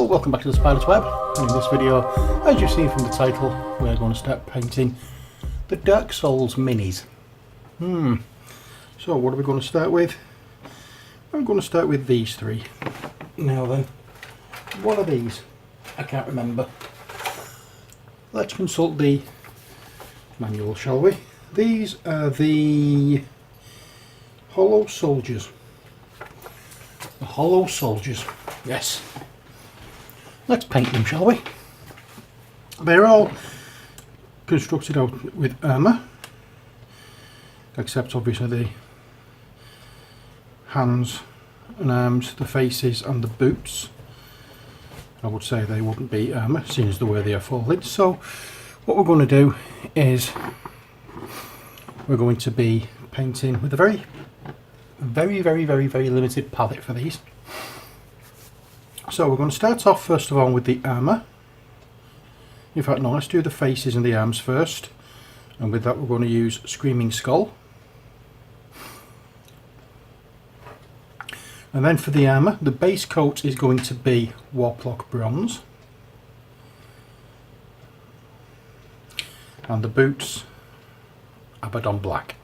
welcome back to the Spider's Web, and in this video, as you've seen from the title, we're going to start painting the Dark Souls minis. So what are we going to start with? I'm going to start with these three. Now then, what are these? I can't remember. Let's consult the manual, shall we? These are the Hollow Soldiers. The Hollow Soldiers, yes. Let's paint them, shall we? They're all constructed out with armour, except obviously the hands and arms, the faces and the boots. I would say they wouldn't be armour, seeing as the way they are folded. So what we're going to do is we're going to be painting with a very limited palette for these. So we're going to start off first of all with the armour. In fact, no, let's do the faces and the arms first, and with that we're going to use Screaming Skull. And then for the armour, the base coat is going to be Warplock Bronze, and the boots Abaddon Black.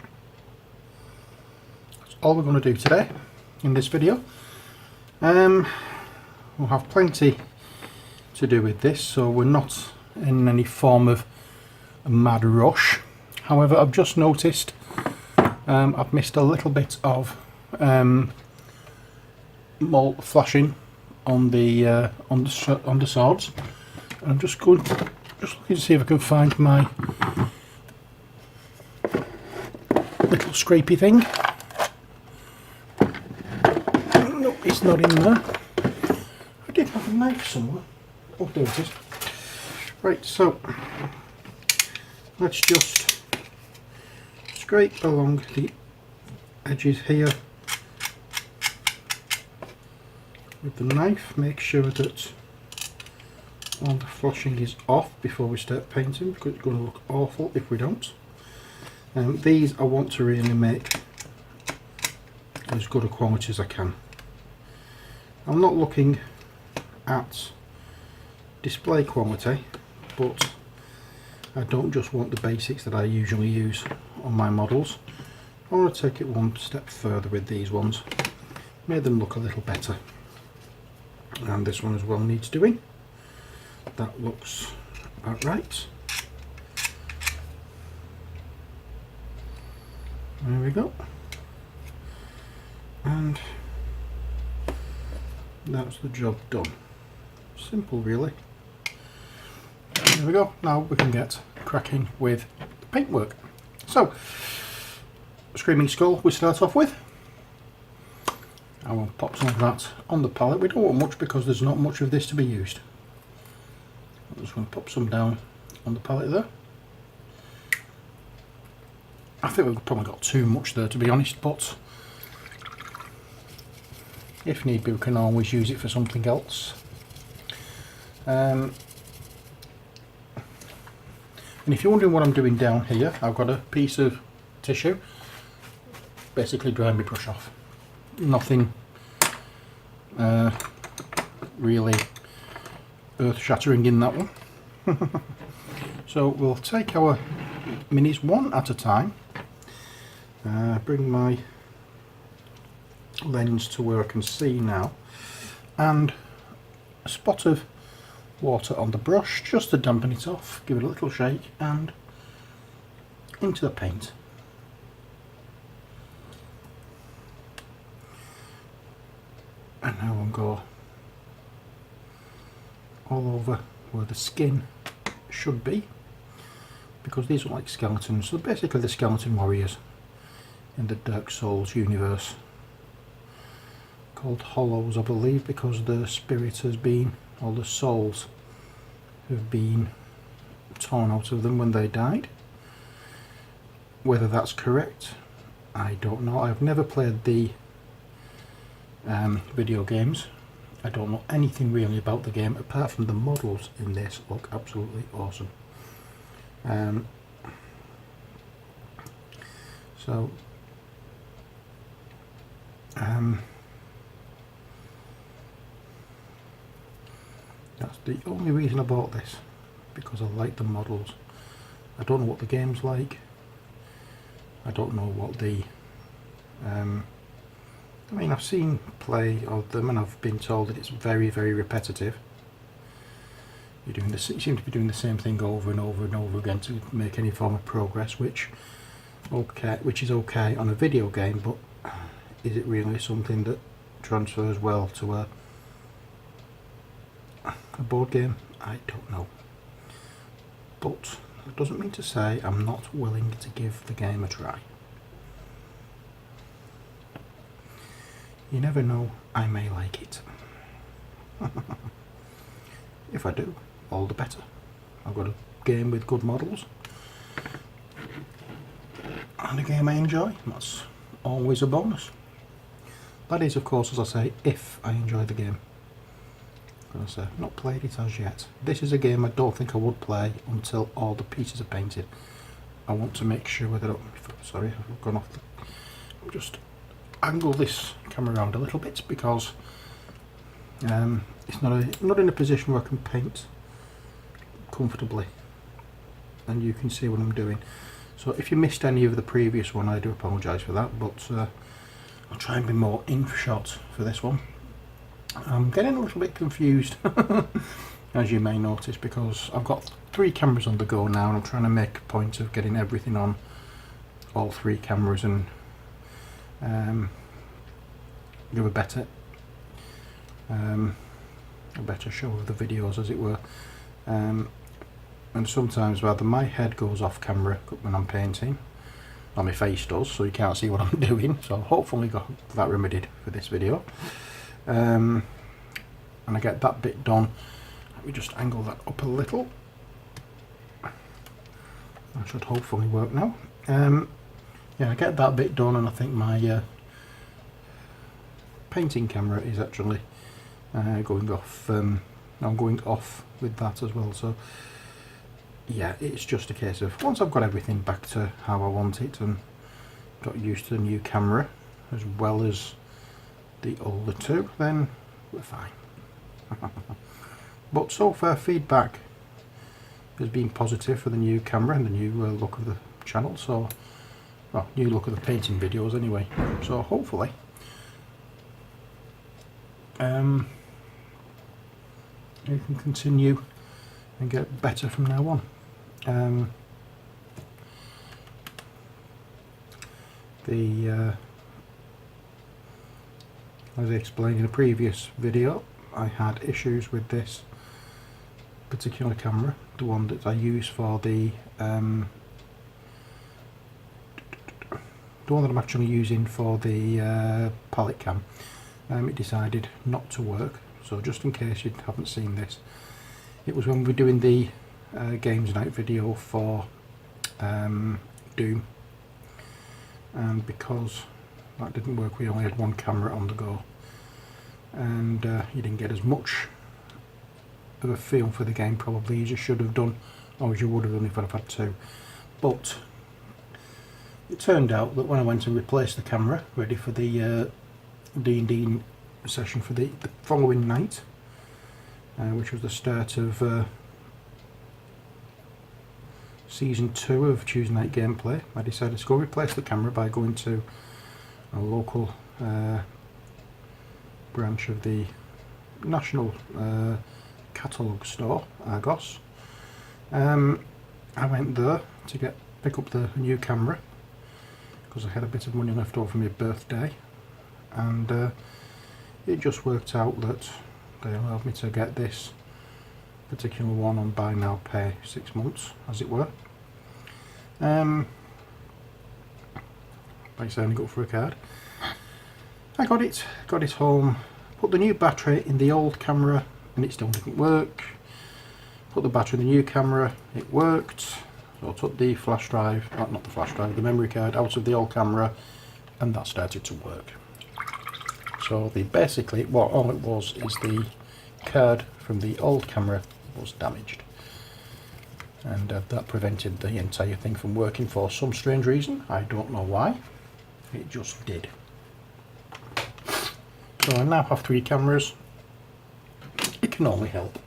That's all we're going to do today in this video. We'll have plenty to do with this, so we're not in any form of a mad rush. However, I've just noticed I've missed a little bit of malt flashing on the swords. And I'm just looking to see if I can find my little scrapey thing. No, it's not in there. I did have a knife somewhere. Oh, there it is. Right, so let's just scrape along the edges here with the knife. Make sure that all the flashing is off before we start painting, because it's going to look awful if we don't. These I want to really make as good a quality as I can. I'm not looking at display quality, but I don't just want the basics that I usually use on my models. I want to take it one step further with these ones, make them look a little better. And this one as well needs doing. That looks about right. There we go. And that's the job done. Simple, really. There we go. Now we can get cracking with the paintwork. So, Screaming Skull we start off with. I will pop some of that on the palette. We don't want much because there's not much of this to be used. I'm just going to pop some down on the palette there. I think we've probably got too much there, to be honest, but if need be we can always use it for something else. And if you're wondering what I'm doing down here, I've got a piece of tissue basically drying my brush off. Nothing really earth-shattering in that one. So we'll take our minis one at a time. Bring my lens to where I can see now, and a spot of water on the brush just to dampen it off, give it a little shake, and into the paint. And now we'll go all over where the skin should be, because these are like skeletons. So basically the skeleton warriors in the Dark Souls universe, called Hollows I believe, because the spirit has been, or the souls have been torn out of them when they died. Whether that's correct, I don't know. I've never played the video games. I don't know anything really about the game apart from the models in this look absolutely awesome. So, 'cause The only reason I bought this, because I like the models. I don't know what the game's like. I don't know what the... I mean, I've seen play of them and I've been told that it's very, very repetitive. You seem to be doing the same thing over and over and over again to make any form of progress, which is okay on a video game, but is it really something that transfers well to a board game? I don't know. But that doesn't mean to say I'm not willing to give the game a try. You never know, I may like it. If I do, all the better. I've got a game with good models and a game I enjoy. That's always a bonus. That is, of course, as I say, if I enjoy the game. As I say, I've not played it as yet. This is a game I don't think I would play until all the pieces are painted. I want to make sure that sorry, I've gone off. Just angle this camera around a little bit because it's not in a position where I can paint comfortably, and you can see what I'm doing. So if you missed any of the previous one, I do apologise for that, but I'll try and be more in shot for this one. I'm getting a little bit confused as you may notice, because I've got 3 cameras on the go now and I'm trying to make a point of getting everything on all 3 cameras and give a better show of the videos, as it were. And sometimes rather my head goes off camera when I'm painting, or my face does, so you can't see what I'm doing. So hopefully got that remedied for this video. And I get that bit done. Let me just angle that up a little. That should hopefully work now. Yeah, I get that bit done, and I think my painting camera is actually going off. I'm going off with that as well. So yeah, it's just a case of once I've got everything back to how I want it and got used to the new camera as well as the older 2, then we're fine. But so far feedback has been positive for the new camera and the new look of the channel. So, well, new look of the painting videos anyway. So hopefully you can continue and get better from now on. As I explained in a previous video, I had issues with this particular camera, the one that I use for the one that I'm actually using for the palette cam. It decided not to work. So just in case you haven't seen this, it was when we were doing the games night video for Doom, and because that didn't work, we only had 1 camera on the go, and you didn't get as much of a feel for the game probably as you should have done, or as you would have done if I'd have had 2. But it turned out that when I went and replaced the camera ready for the D&D session for the following night, which was the start of season 2 of Tuesday Night Gameplay, I decided to go replace the camera by going to a local branch of the National Catalogue Store, Argos. I went there to pick up the new camera because I had a bit of money left over from my birthday, and it just worked out that they allowed me to get this particular one on buy now pay 6 months, as it were. By signing up for a card. I got it home, put the new battery in the old camera and it still didn't work. Put the battery in the new camera, it worked. So I took the flash drive, not the flash drive, the memory card out of the old camera, and that started to work. So basically what all it was is the card from the old camera was damaged, and that prevented the entire thing from working for some strange reason. I don't know why, it just did. So I now have 3 cameras. It can only help.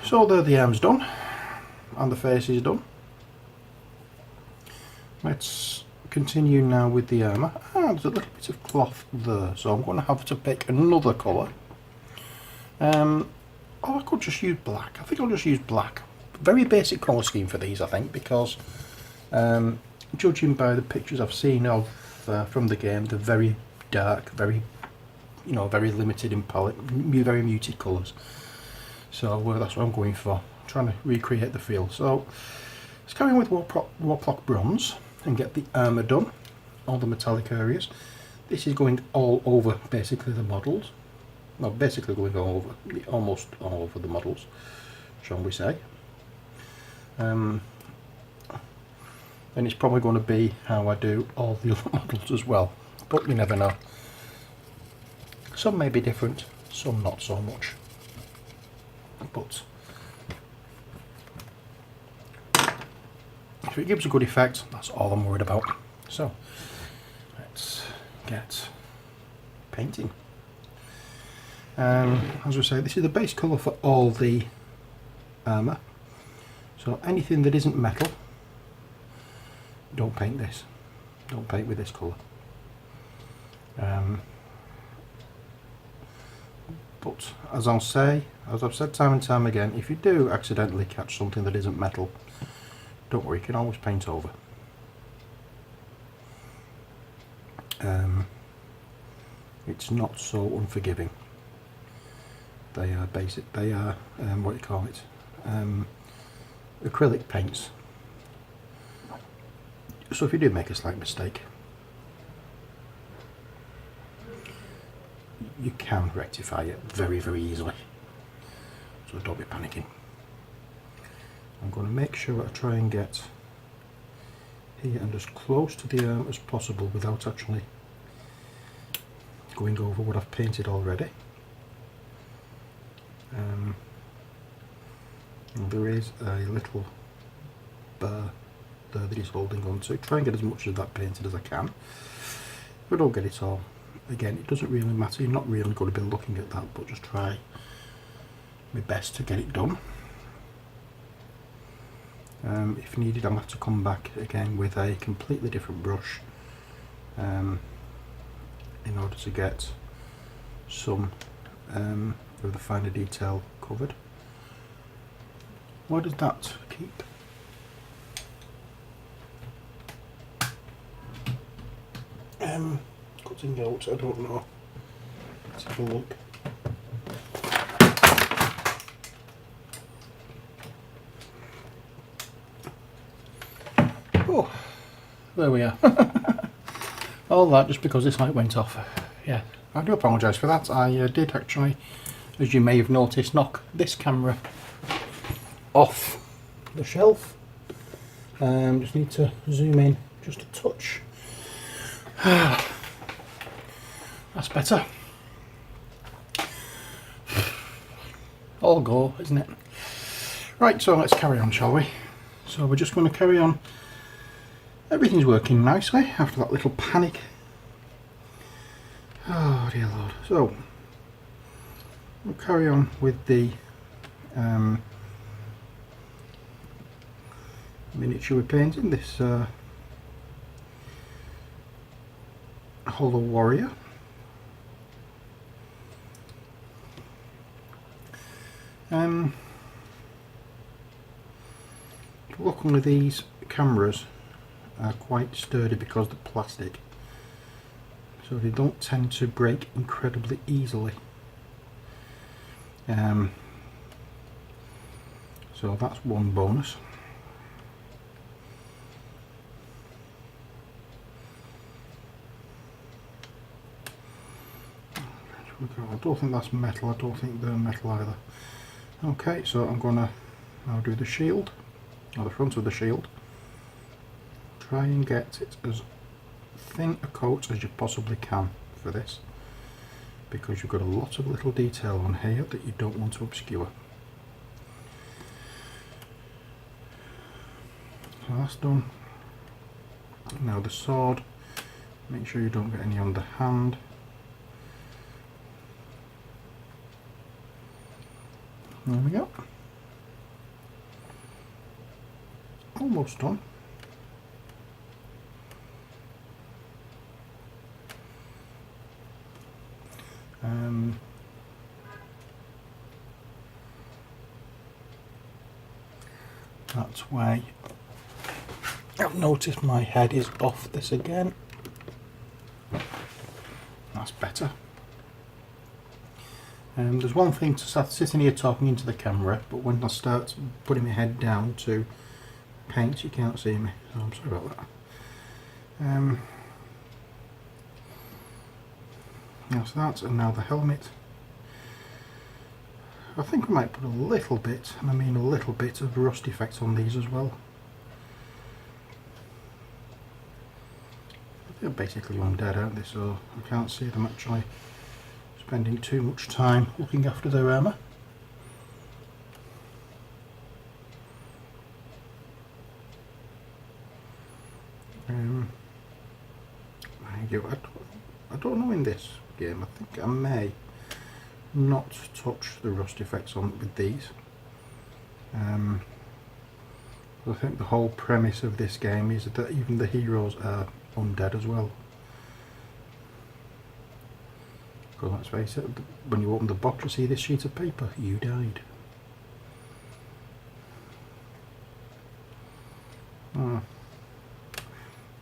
So there the arm's done and the face is done. Let's continue now with the armour. There's a little bit of cloth there, so I'm going to have to pick another colour. Oh, I could just use black. I think I'll just use black. Very basic colour scheme for these, I think, because judging by the pictures I've seen of from the game, they're very dark, very, you know, very limited in palette, very muted colours. So that's what I'm going for, trying to recreate the feel. So let's carry on with Warplock Bronze and get the armour done, all the metallic areas. This is going all over basically the models. Well, basically going all over, almost all over the models, shall we say. And it's probably going to be how I do all the other models as well, but you never know. Some may be different, some not so much. But if it gives a good effect, that's all I'm worried about. So let's get painting. As I say, this is the base colour for all the armour. So anything that isn't metal, don't paint this. Don't paint with this colour. But as I'll say, as I've said time and time again, if you do accidentally catch something that isn't metal, don't worry, you can always paint over. It's not so unforgiving. They are basic. They are what do you call it? Acrylic paints. So if you do make a slight mistake, you can rectify it very, very easily. So don't be panicking. I'm going to make sure I try and get here and as close to the arm as possible without actually going over what I've painted already. And there is a little bar there that he's holding on to. Try and get as much of that painted as I can. If I don't get it all, again, it doesn't really matter. You're not really going to be looking at that, but just try my best to get it done. If needed, I'll have to come back again with a completely different brush in order to get some of the finer detail covered. Why does that keep? Cutting out, I don't know. Let's have a look. Oh, there we are. All that just because this light went off. Yeah, I do apologise for that. I did actually, as you may have noticed, knock this camera off the shelf. Just need to zoom in just a touch. That's better. All go, isn't it? Right, so let's carry on, shall we? So we're just going to carry on. Everything's working nicely after that little panic. Oh dear Lord. So we'll carry on with the miniature we're painting, this Hollow Warrior. Luckily these cameras are quite sturdy because they're plastic, so they don't tend to break incredibly easily. So that's one bonus. I don't think that's metal, I don't think they're metal either. Okay, so I'm going to now do the shield, or the front of the shield. Try and get it as thin a coat as you possibly can for this, because you've got a lot of little detail on here that you don't want to obscure. So that's done. Now the sword, make sure you don't get any on the hand. There we go. Almost done. That's why I've noticed my head is off this again. That's better. There's one thing to start sitting here talking into the camera, but when I start putting my head down to paint, you can't see me, so I'm sorry about that. That's that, and now the helmet. I think I might put a little bit, and I mean a little bit, of rust effect on these as well. They're basically undead, aren't they, so I can't see them actually spending too much time looking after their armour. I don't know in this game, I think I may not touch the rust effects on with these. I think the whole premise of this game is that even the heroes are undead as well. Because let's face it, when you open the box you see this sheet of paper, you died.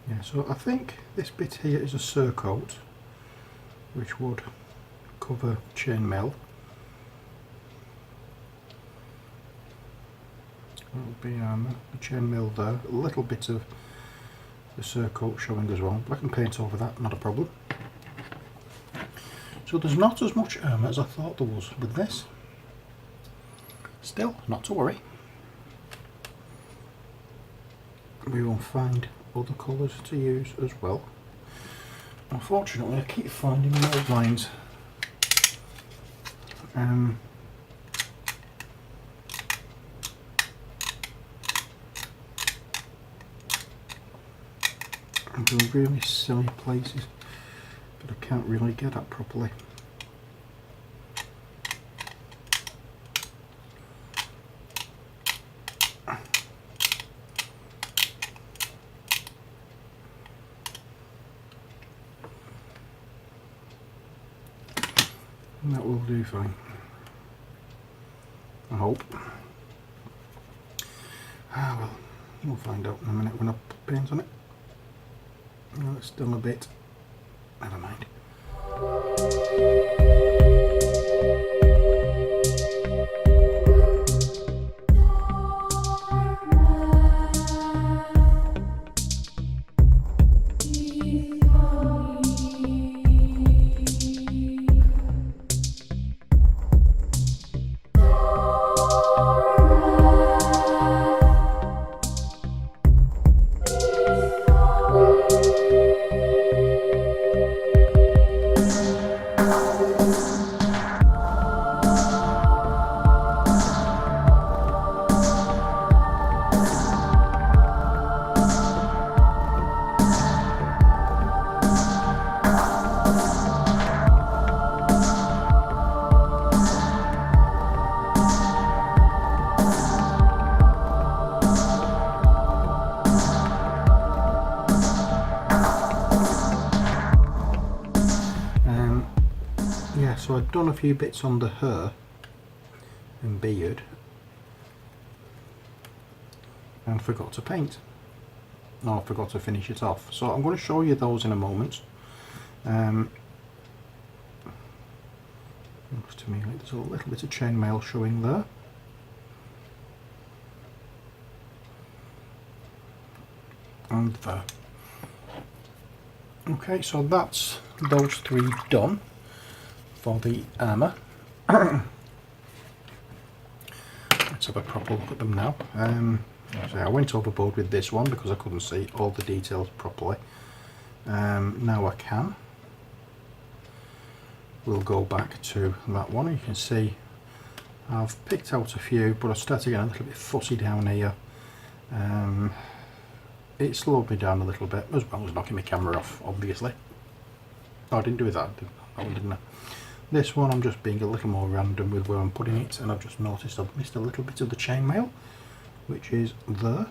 Yeah, so I think this bit here is a surcoat, which would cover chainmail. That'll be the chainmail there, a little bit of the surcoat showing as well. Black and paint over that, not a problem. So there's not as much armour as I thought there was with this. Still, not to worry. We will find other colours to use as well. Unfortunately, I keep finding mould lines. In really silly places that I can't really get at properly. And that will do fine, I hope. Well, we'll find out in a minute when I put paint on it. No, it's still a bit. Never mind. So I've done a few bits on the hair and beard and forgot to paint. No, I forgot to finish it off. So I'm going to show you those in a moment. Looks to me like there's a little bit of chainmail showing there. And there. Okay, so that's those three done for the armour. Let's have a proper look at them now. So I went overboard with this one because I couldn't see all the details properly. Now I can. We'll go back to that one. You can see I've picked out a few, but I started getting a little bit fussy down here. It slowed me down a little bit, as well as knocking my camera off, obviously. Oh, I didn't do that one, didn't I? This one I'm just being a little more random with where I'm putting it, and I've just noticed I've missed a little bit of the chainmail, which is there.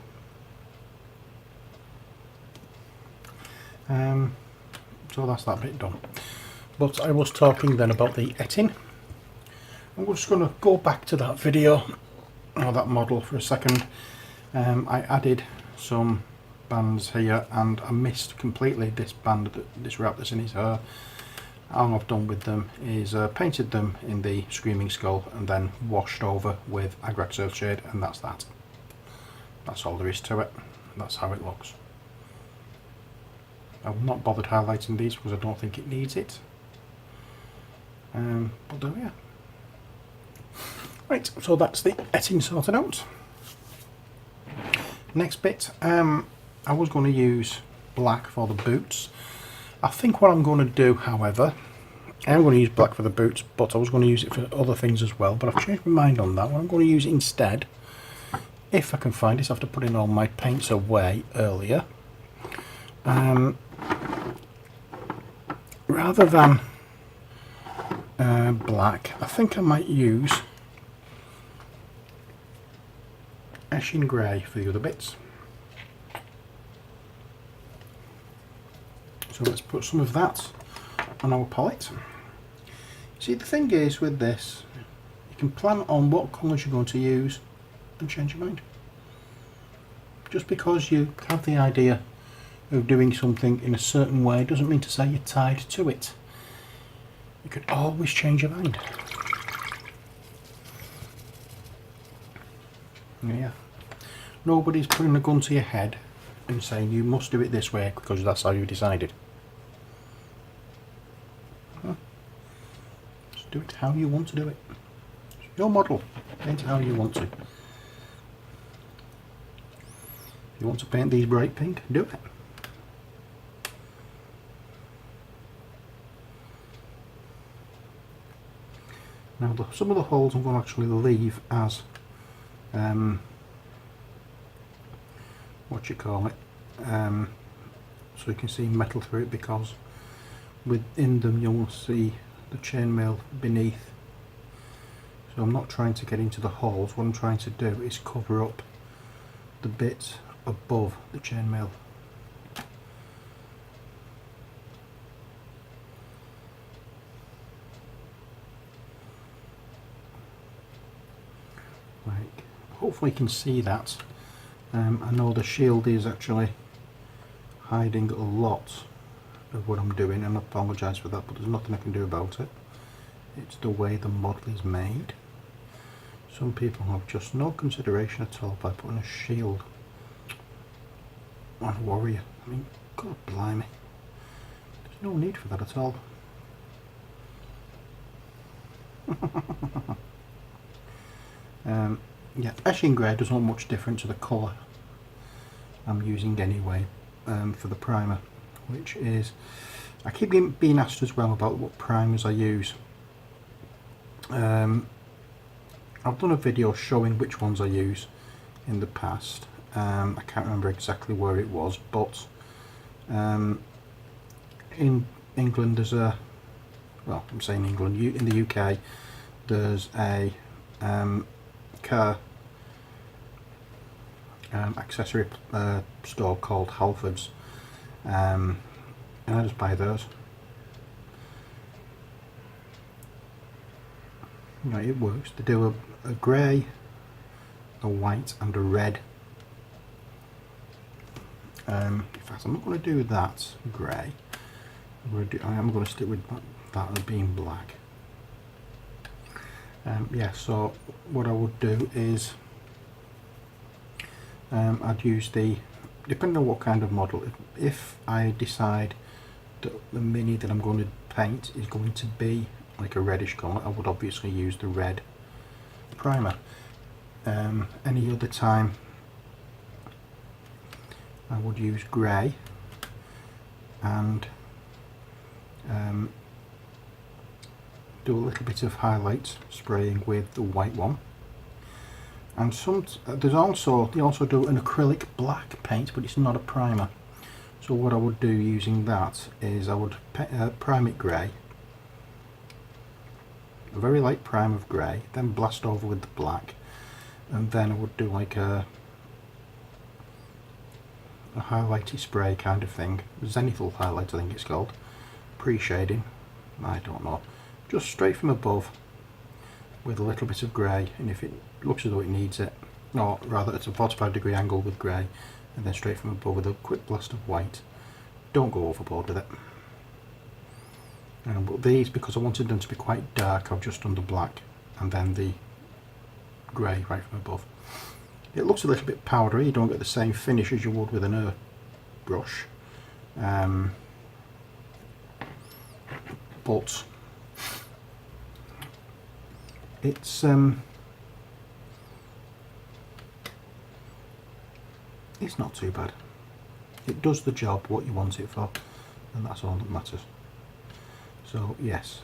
So that's that bit done. But I was talking then about the etting. I'm just going to go back to that video, or that model, for a second. I added some bands here, and I missed completely this band, this wrap that's in his hair. All I've done with them is painted them in the Screaming Skull and then washed over with Agrax Earthshade, and that's that. That's all there is to it. That's how it looks. I've not bothered highlighting these because I don't think it needs it. But there we are. Right, so that's the etting sorted out. Next bit, I was going to use black for the boots. I think what I'm going to do, however, I am going to use black for the boots, but I was going to use it for other things as well, but I've changed my mind on that. What I'm going to use it instead, if I can find it, after putting all my paints away earlier, rather than black, I think I might use Ashen Grey for the other bits. So let's put some of that on our palette. See, the thing is with this, you can plan on what colours you're going to use and change your mind. Just because you have the idea of doing something in a certain way doesn't mean to say you're tied to it. You could always change your mind. Yeah. Nobody's putting a gun to your head and saying you must do it this way because that's how you decided. Just do it how you want to do it. It's your model. Paint it how you want to. If you want to paint these bright pink, do it. Now some of the holes I'm going to actually leave as what you call it, so you can see metal through it, because within them you'll see the chainmail beneath. So I'm not trying to get into the holes, what I'm trying to do is cover up the bits above the chainmail. Like, hopefully you can see that. I know the shield is actually hiding a lot of what I'm doing, and I apologise for that, but there's nothing I can do about it. It's the way the model is made. Some people have just no consideration at all by putting a shield on a warrior. I mean, God blimey, there's no need for that at all. Yeah, Ashen Grey doesn't look much different to the colour I'm using anyway for the primer, which is, I keep being asked as well about what primers I use. I've done a video showing which ones I use in the past. I can't remember exactly where it was, but in England there's a, well, I'm saying England, in the UK there's a car accessory store called Halfords, and I just buy those. You know, it works. They do a grey, a white and a red. In fact, I'm not going to do that grey. I am going to stick with that as being black. Yeah, so what I would do is I'd use the, depending on what kind of model, if I decide that the mini that I'm going to paint is going to be like a reddish colour, I would obviously use the red primer. Any other time I would use grey and do a little bit of highlight spraying with the white one. And they also do an acrylic black paint, but it's not a primer. So what I would do using that is I would prime it grey, a very light prime of grey, then blast over with the black, and then I would do like a highlighty spray kind of thing, zenithal highlight I think it's called, pre-shading, I don't know, just straight from above with a little bit of grey, and if it looks as though it needs it, or rather it's a 45-degree angle with grey, and then straight from above with a quick blast of white. Don't go overboard with it. But these, because I wanted them to be quite dark, I've just done the black and then the grey right from above. It looks a little bit powdery, you don't get the same finish as you would with an earth brush, but it's not too bad. It does the job what you want it for, and that's all that matters. So yes,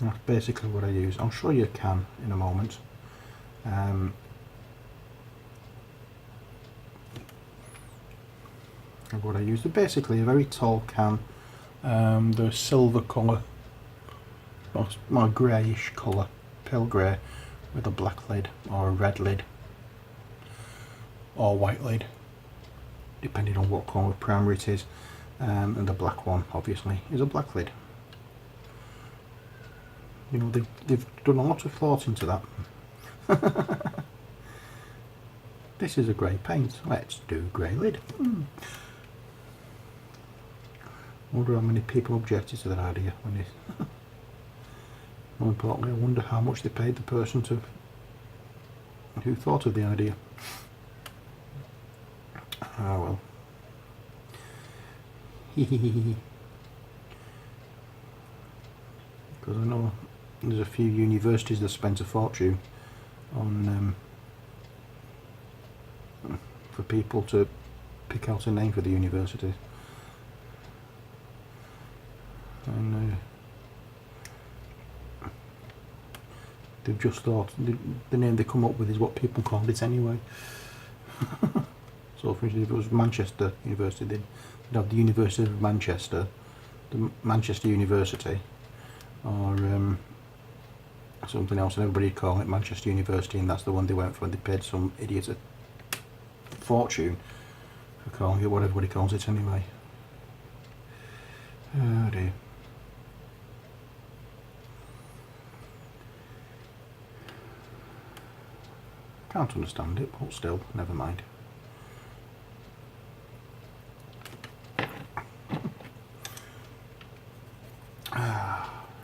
that's basically what I use. I'll show you a can in a moment. And what I use, they're basically a very tall can. They're silver colour, or more greyish colour, pale grey, with a black lid or a red lid or white lid, depending on what colour primer it is. And the black one obviously is a black lid. You know, they've done a lot of thought into that. This is a grey paint, let's do grey lid. Wonder how many people objected to that idea when it more importantly, I wonder how much they paid the person who thought of the idea. Ah well. Because I know there's a few universities that spent a fortune on for people to pick out a name for the university, and they've just thought the name they come up with is what people called it anyway. So for instance, if it was Manchester University, they'd have the University of Manchester, the Manchester University, or something else, and everybody would call it Manchester University, and that's the one they went for. They paid some idiot a fortune for calling it what everybody calls it anyway. Oh dear. Can't understand it, but still, never mind.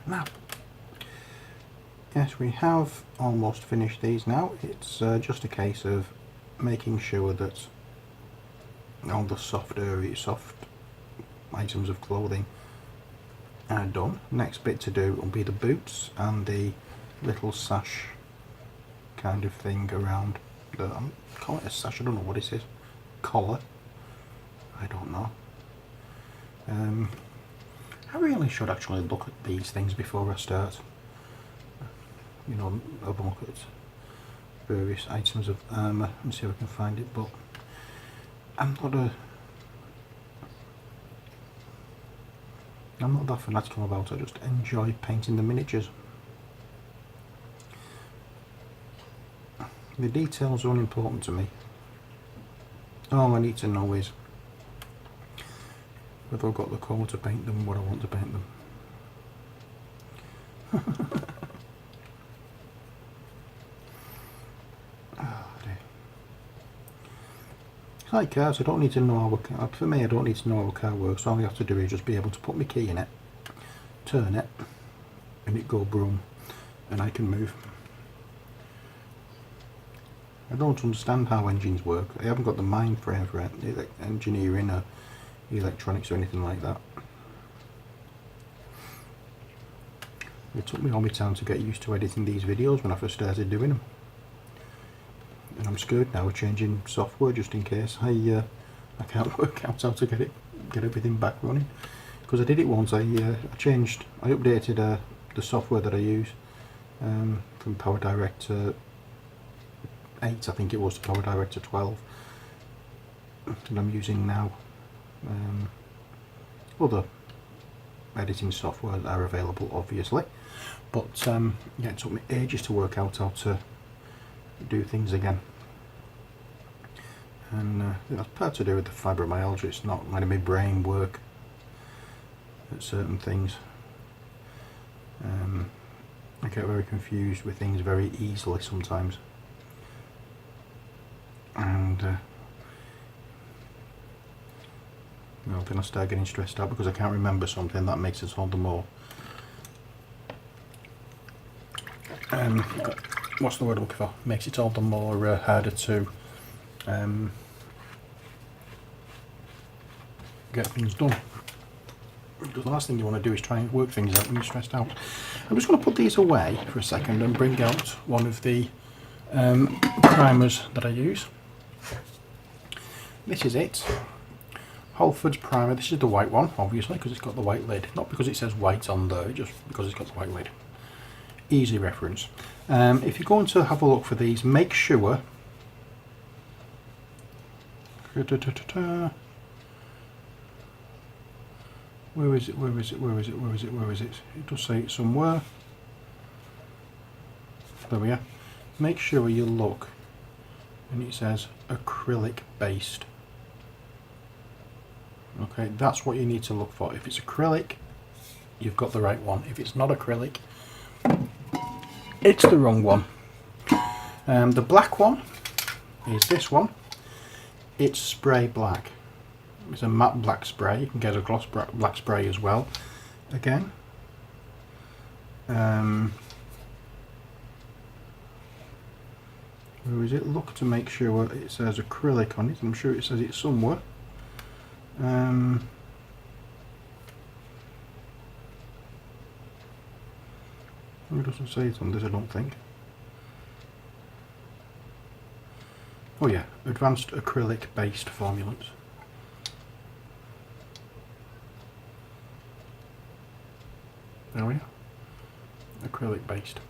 Now, yes, we have almost finished these now. It's just a case of making sure that all the soft items of clothing are done. Next bit to do will be the boots and the little sash kind of thing around the, I call it a sash, I don't know what it is, collar, I don't know. I really should actually look at these things before I start, you know, have a look at various items of armour and see if I can find it, but I'm not that fanatical about it. I just enjoy painting the miniatures. The details are unimportant to me. All I need to know is whether I've got the colour to paint them, what I want to paint them. Oh dear. It's like cars, I don't need to know how a car, for me I don't need to know how a car works. All I have to do is just be able to put my key in it, turn it, and it go boom, and I can move. I don't understand how engines work. I haven't got the mind for engineering or electronics or anything like that. It took me all my time to get used to editing these videos when I first started doing them. And I'm scared now of changing software just in case I can't work out how to get everything back running. Because I did it once. I updated the software that I use from PowerDirector 8, I think it was, to PowerDirector 12 that I'm using now. Other editing software that are available, obviously. But yeah, it took me ages to work out how to do things again. And that's part to do with the fibromyalgia. It's not letting my brain work at certain things. I get very confused with things very easily sometimes. And then I start getting stressed out because I can't remember something. That makes it all the more what's the word I'm looking for? Makes it all the more harder to get things done. Because the last thing you want to do is try and work things out when you're stressed out. I'm just going to put these away for a second and bring out one of the primers that I use. This is it. Holford's primer. This is the white one, obviously, because it's got the white lid. Not because it says white on there, just because it's got the white lid. Easy reference. If you're going to have a look for these, make sure where is it? Where is it? Where is it? Where is it? Where is it? It does say it somewhere. There we are. Make sure you look and it says acrylic based. Okay, that's what you need to look for. If it's acrylic, you've got the right one. If it's not acrylic, it's the wrong one. The black one is this one. It's spray black. It's a matte black spray. You can get a gloss black spray as well. Again, where is it? Look to make sure it says acrylic on it. I'm sure it says it somewhere. It doesn't say it on this, I don't think. Oh yeah, advanced acrylic based formulants. There we are. Acrylic based.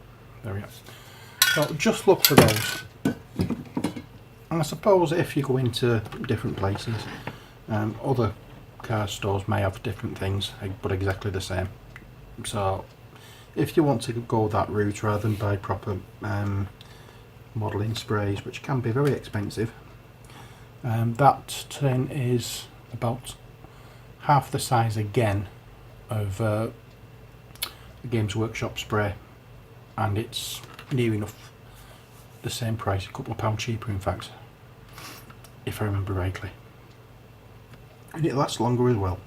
There we are. So just look for those. And I suppose if you go into different places, other car stores may have different things, but exactly the same. So if you want to go that route rather than buy proper modelling sprays, which can be very expensive, that tin is about half the size again of the Games Workshop spray, and it's near enough the same price, a couple of pounds cheaper in fact, if I remember rightly. And it lasts longer as well.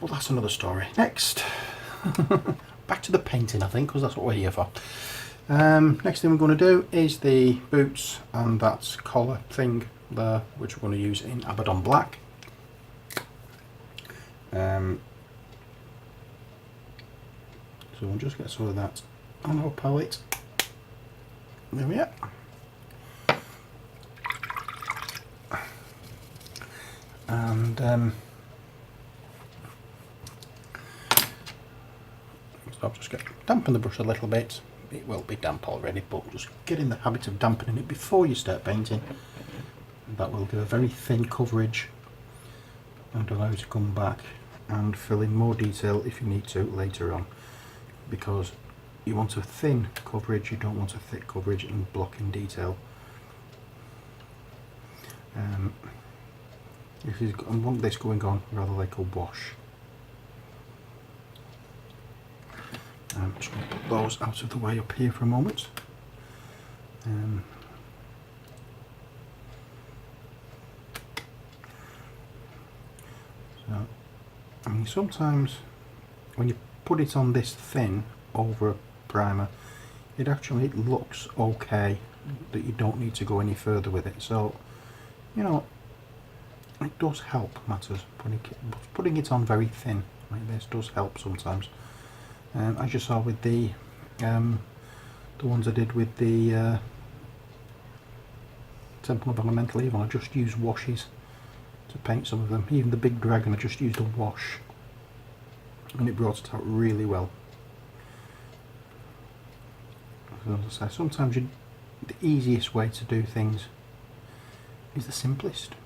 Well, that's another story. Next, back to the painting, I think, because that's what we're here for. Next thing we're going to do is the boots and that collar thing there, which we're going to use in Abaddon Black. So we'll just get some of that on our palette. There we are. And so I'll just dampen the brush a little bit. It will be damp already, but just get in the habit of dampening it before you start painting. That will give a very thin coverage and allow you to come back and fill in more detail if you need to later on, because you want a thin coverage, you don't want a thick coverage and blocking detail. I want this going on rather like a wash. Just going to put those out of the way up here for a moment. So, I mean, sometimes when you put it on this thin over a primer, it actually looks okay, that you don't need to go any further with it. So, you know, it does help matters. Putting it on very thin like this does help sometimes. As you saw with the ones I did with the Temple of Elemental Evil, I just used washes to paint some of them. Even the big dragon, I just used a wash, and it brought it out really well. So as I say, sometimes the easiest way to do things is the simplest.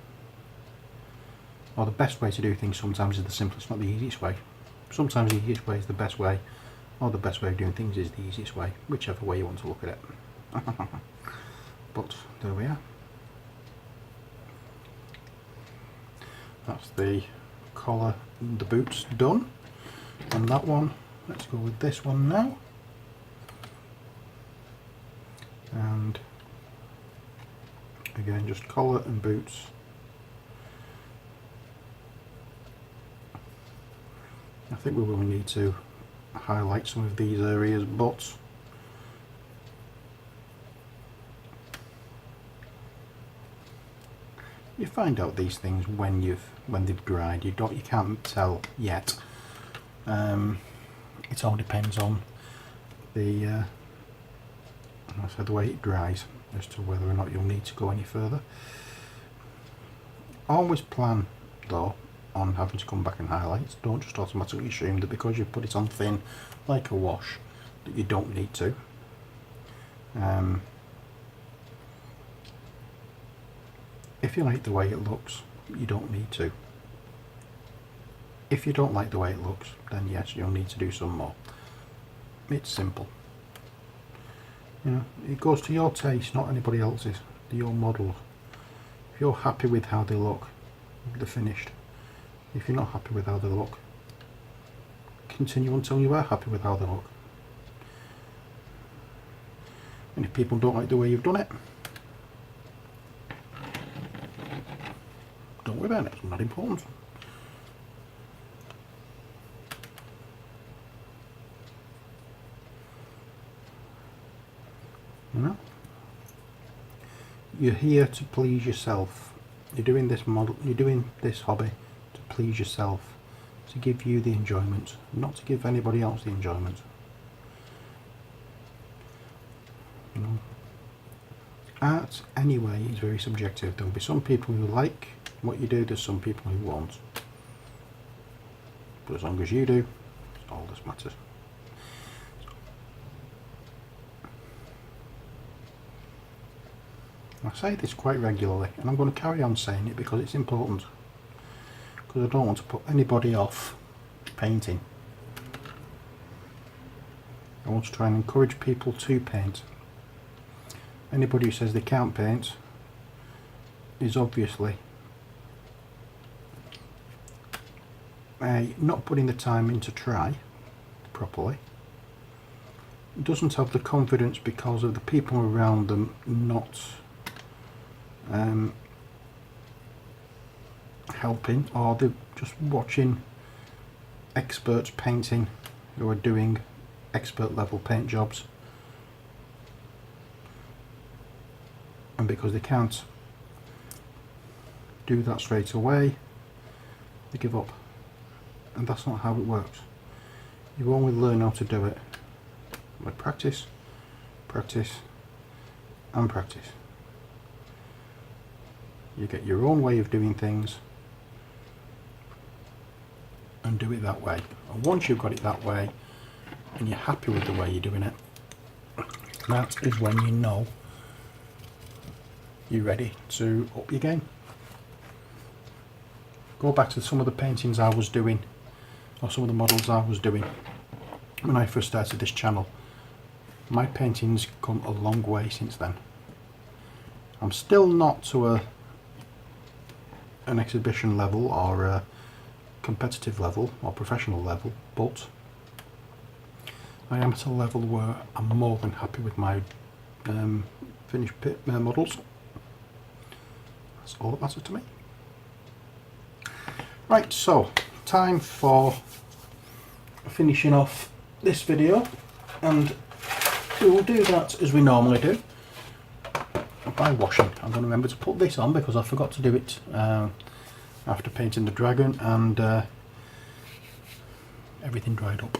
or the best way to do things sometimes is the simplest, not the easiest way. Sometimes the easiest way is the best way, or the best way of doing things is the easiest way, whichever way you want to look at it. But there we are. That's the collar and the boots done. And that one, let's go with this one now. And again, just collar and boots. I think we will need to highlight some of these areas, but you find out these things when they've dried. You can't tell yet. It all depends on the way it dries as to whether or not you'll need to go any further. Always plan though on having to come back and highlight. Don't just automatically assume that because you've put it on thin like a wash that you don't need to. If you like the way it looks, you don't need to. If you don't like the way it looks, then yes, you'll need to do some more. It's simple. You know, it goes to your taste, not anybody else's, your models. If you're happy with how they look, they're finished. If you're not happy with how they look, continue until you are happy with how they look. And if people don't like the way you've done it, don't worry about it, it's not important. You know? You're here to please yourself. You're doing this hobby to please yourself, to give you the enjoyment, not to give anybody else the enjoyment. You know? Art anyway is very subjective. There'll be some people who like what you do, there's some people who won't. But as long as you do, it's all that matters. I say this quite regularly, and I'm going to carry on saying it because it's important. Because I don't want to put anybody off painting. I want to try and encourage people to paint. Anybody who says they can't paint is obviously not putting the time in to try properly. Doesn't have the confidence because of the people around them not helping, or they're just watching experts painting who are doing expert level paint jobs, and because they can't do that straight away, they give up. And that's not how it works. You only learn how to do it with practice, practice and practice. You get your own way of doing things and do it that way. And once you've got it that way and you're happy with the way you're doing it, that is when you know you're ready to up your game. Go back to some of the paintings I was doing, or some of the models I was doing when I first started this channel. My painting's come a long way since then. I'm still not to an exhibition level or a competitive level or professional level, but I am at a level where I'm more than happy with my finished models. That's all that matters to me. Right, so time for finishing off this video, and we will do that as we normally do by washing. I'm going to remember to put this on because I forgot to do it after painting the dragon, and everything dried up.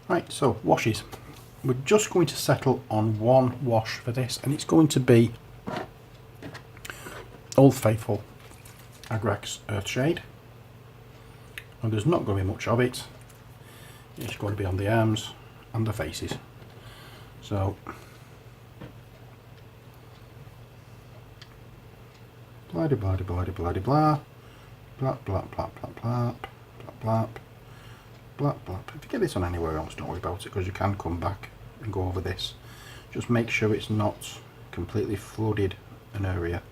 Right, so washes. We're just going to settle on one wash for this, and it's going to be Old Faithful Agrax Earthshade. And there's not going to be much of it. It's going to be on the arms and the faces. So blah de blah de blah de blah de blah, blah blah blah blah blah, blah blah blah blah. If you get this on anywhere else, don't worry about it, because you can come back and go over this. Just make sure it's not completely flooded an area,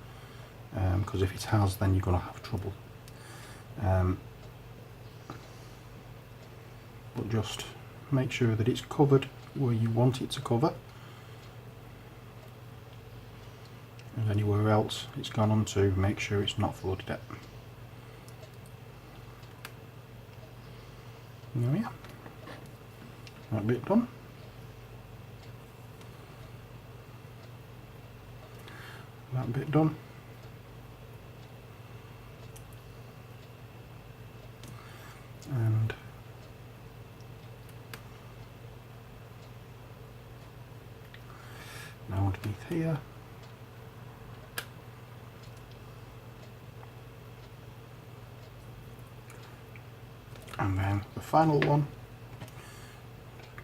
because if it has, then you're going to have trouble. But just make sure that it's covered where you want it to cover, and anywhere else it's gone on to, make sure it's not flooded it. There we are. That bit done. That bit done. And now underneath here. And then the final one,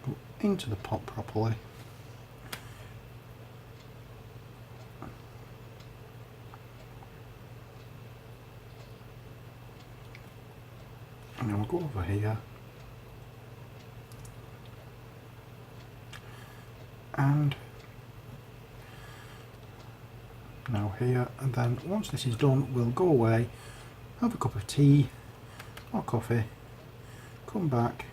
go into the pot properly. And then we'll go over here. And now here, and then once this is done, we'll go away, have a cup of tea or coffee, come back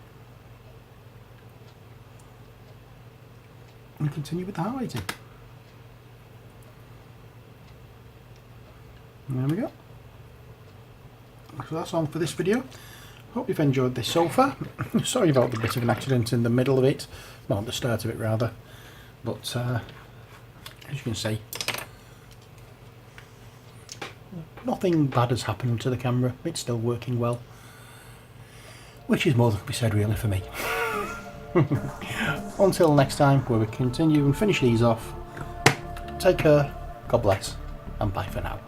and continue with the highlighting. And there we go. So that's all for this video. Hope you've enjoyed this so far. Sorry about the bit of an accident in the middle of it, well, at the start of it rather, but as you can see, nothing bad has happened to the camera. It's still working well, which is more than can be said really for me. Until next time, where we continue and finish these off, take care, God bless, and bye for now.